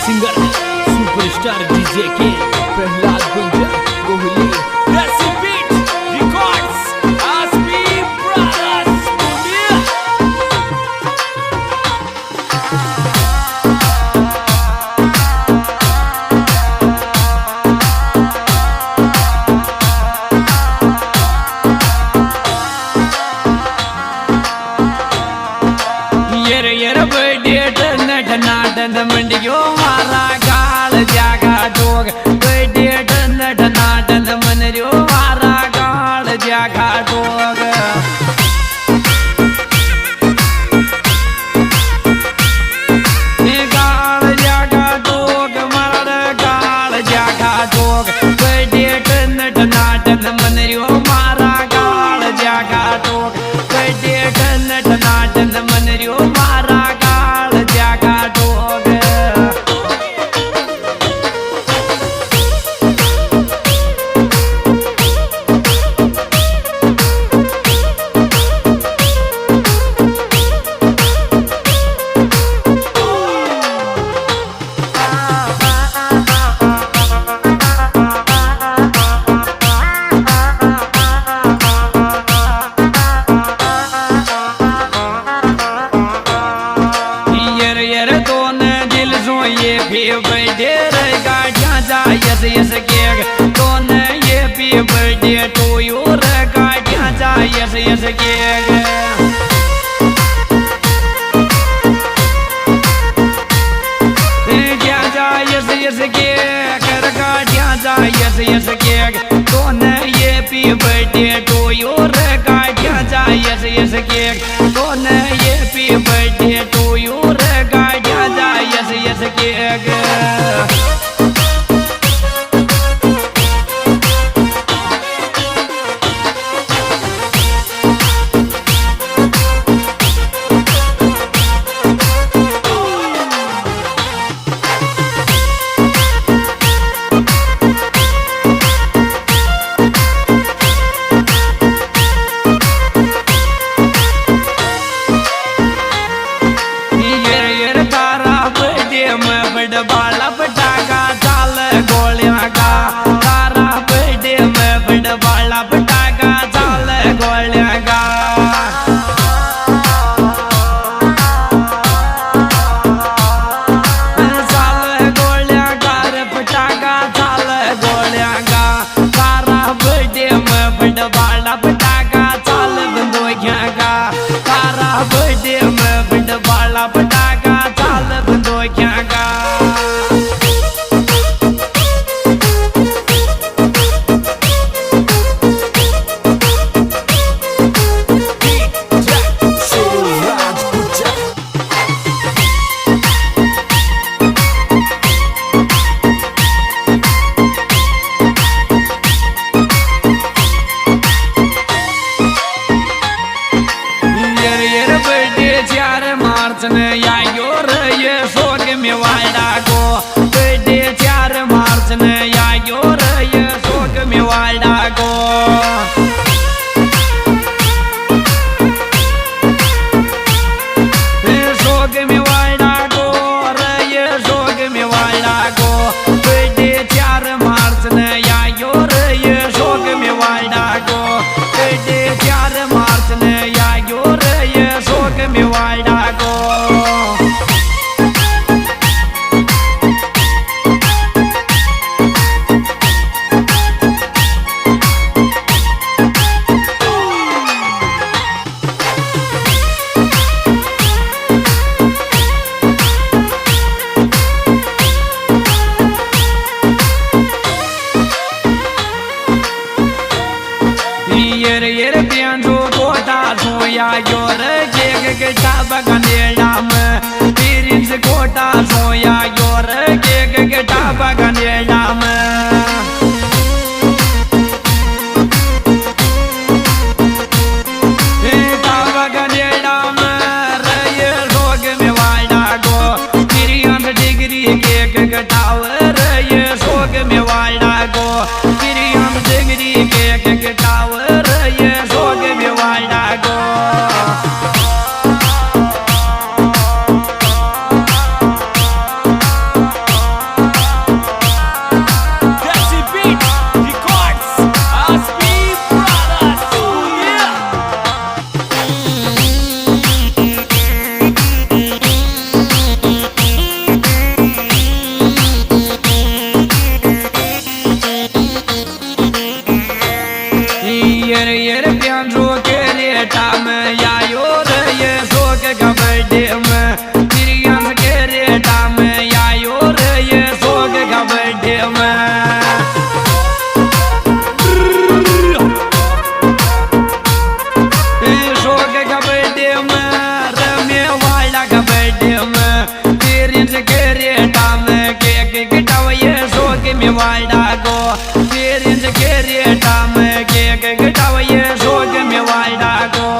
Singer superstar DJ के प्रहलाद गुंजा Kohli रेसिपीट records आसपी brothers दुनिया यर बर्थडे टन मंडियो मारा गाल जागा डोग बर्थडे टन मनरियो मारा गाल जागा डोग गाल जागा डोग मारा गाल जागा डोग बर्थडे टन मनरियो मारा गाल जागा डोग बर्थडे टन मनरियो मारा गाल जागा dog yes gig don't ye be birthday to you regard yes gig yes gig regard yes gig don't ye be birthday to you regard yes gig don't ye be birthday to you regard yes gig बाला पटाखा चाल गोलियां का तारा birthday में बड़ बाला पटाखा चाल गोलियां का चाल गोलियां का रे पटाखा चाल गोलियां का तारा बर्थडे में बड़ बाला पटाखा चाल बंदूकियां का तारा बर्थडे में बड़ बाला पटाखा चाल बंदूकियां का ये शोक में वाड़ा को बर्थडे 4 मार्च ने आयो रे ये शोक में वाड़ा को शोक में वाड़ा को रे ये शोक में वाड़ा को बर्थडे 4 मार्च ने आयो रे ये शोक में वाड़ा को बर्थडे 4 मार्च ने आयो रे ये शोक में वाड़ा को यर प्यांजो कोटा सोया योर केक गटा बगनेला में पीरिस कोटा सोया योर केक गटा बगनेला में बगनेला में रे रोग में वाला गो 3 डिग्री केक गटाव रे सोग में वाला गो 3 डिग्री केक गटाव रे सोग में वाला गो डाम के गिटाव ये शोक में वाड़ा गो तेरिंज के रे डाम के गिटाव ये शोक में वाड़ा गो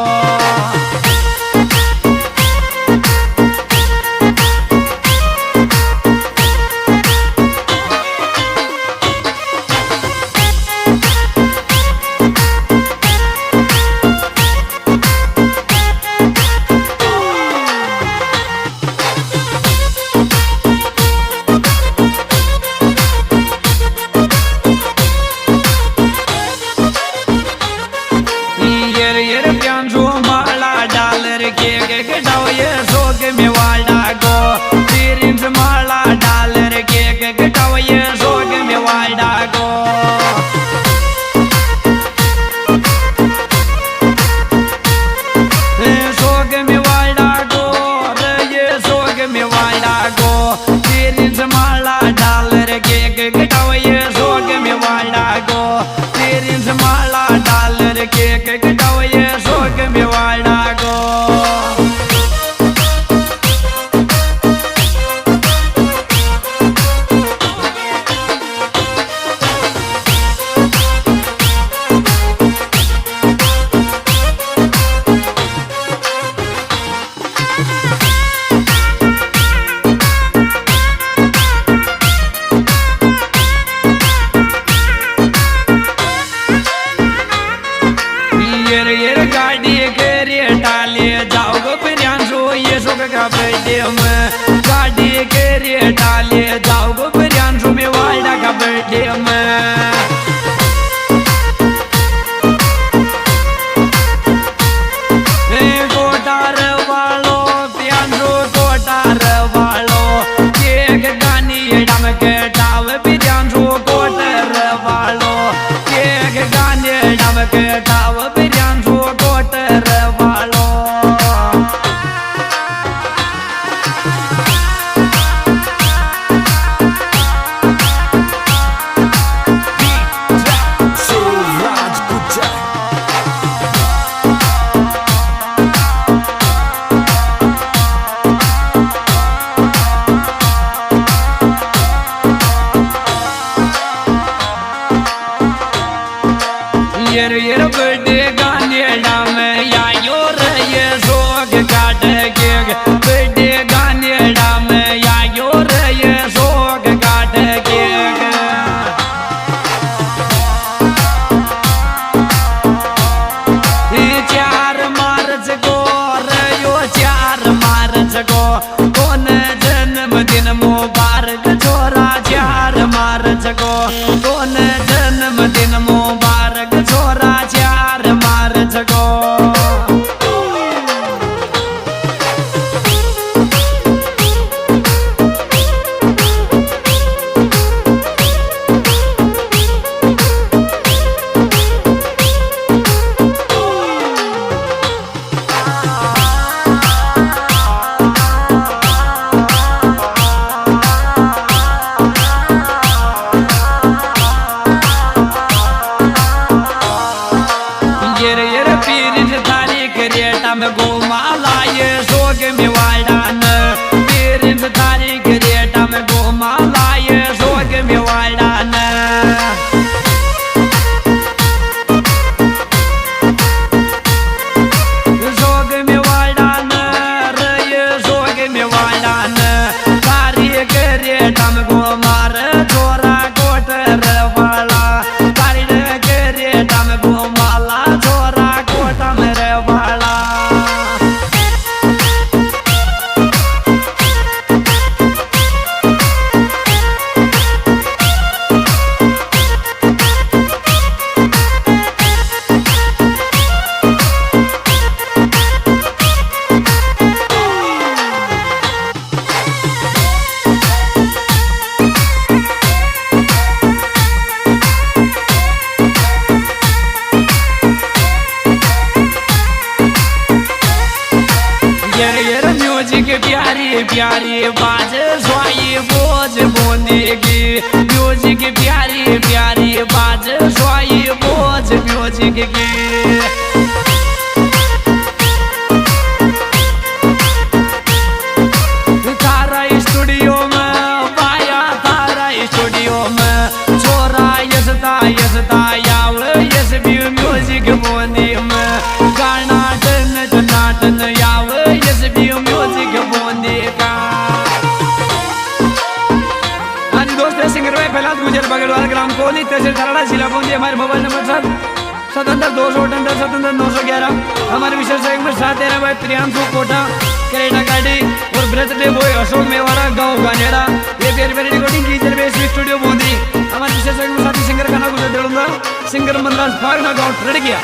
गाड़ी के रे डाले जाओ गो बिरयान में वाड़ा का बर्थडे में गोटार वालो प्यानो गोटार वालो केक गानी डम के टाव बिरयान गोटर वालो केक गानी डम के टाव बिरयान गोटर वालो ये बर्थडे गाने डाम या योर ये शोक काट के बर्थडे गाने डाम या योर ये शोक काट के चार मार्च को रयो 4 मार्च को कौन जन्मदिन मुबारक छोरा 4 मार्च को कौन जन्मदिन मुबारक छोरा 4 मार्च को में गोमाला ये शोक में वाड़ान तेरिंज तारीख रेटा में गोमाला ये शोक में वाड़ान शोक में वाड़ान ये शोक में वाड़ान तारीख रेटा में गोमार छोरा कोटर वाला तारीख रेटा में गोमाला छोरा कोटा में वाला म्यूजिक प्यारी प्यारी बाज स्वाई बोझ बोंदेगी म्यूजिक प्यारी प्यारी बाज स्वाई बोझ म्यूजिक की तारा स्टूडियो में पहला गुजर बगड़वाल ग्राम कोहली तहसील खराड़ा जिला बूंदी। हमारे मोबाइल नंबर 77-278-911। हमारे विशेष में 713 भाई प्रियांशु कोटा करेटा गाड़ी और बर्थडे बॉय अशोक मेवाड़ा गाँव गानेड़ा। ये पेरी रिकॉर्डिंग की स्टूडियो बूंदी। हमारे विशेष में साथी सिंगर का नाम गुजर सिंगर मनराज फागना गाँव ट्रेड किया।